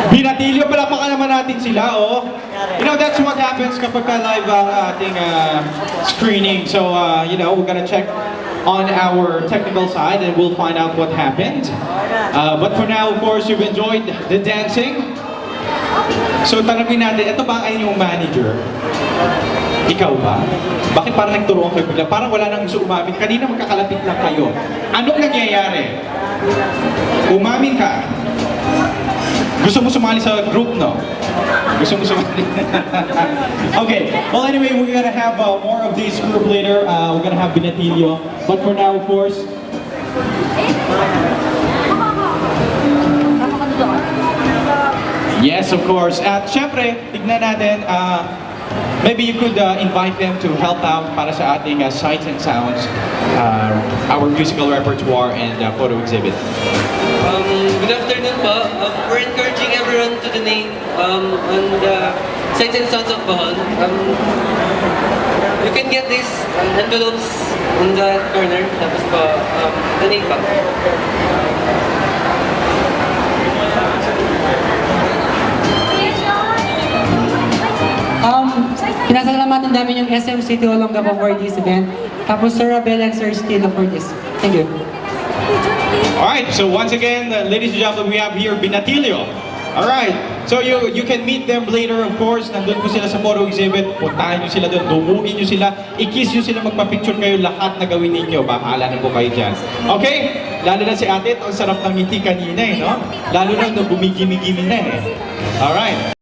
Binatilyo, palapakan naman natin sila, oh. You know, that's what happens kapag live ang ating screening. So, you know, we're gonna check on our technical side and we'll find out what happened. But for now, of course, you've enjoyed the dancing. So, tanongin natin, ito ba ay yung manager? Ikaw ba? Bakit parang nagturuan kayo bigla? Parang wala nang gusto umamin. Kanina magkakalapit lang kayo. Anong nangyayari? Umamin ka. Gusto mo sumali sa group, no? Gusto mo sumali? Okay. Well, anyway, we're gonna have more of these group later. We're gonna have Binatilyo. But for now, of course, yes, of course. At syempre, tignan natin, maybe you could invite them to help out para sa ating sights and sounds, our musical repertoire and photo exhibit. Good afternoon po. We're encouraging everyone to donate on the Sights and Sounds of Bohol. You can get these envelopes on the corner. Tapos po, donate po. Pinasalamatan namin yung SM City Olongapo for this event. Tapos Sir Abel and Sir Stilo for this. Thank you. Alright, so once again, ladies and gentlemen, we have here Binatilyo. Alright, so you can meet them later, of course. Nandun po sila sa photo exhibit. Puntahan nyo sila doon, dumugin nyo sila, i-kiss nyo sila, magpa-picture kayo, lahat na gawin ninyo. Bahala na po kayo dyan. Okay? Lalo na si ate, ang sarap ng ngiti kanina eh, no? Lalo na nung gumigimi-gimi na eh. Alright.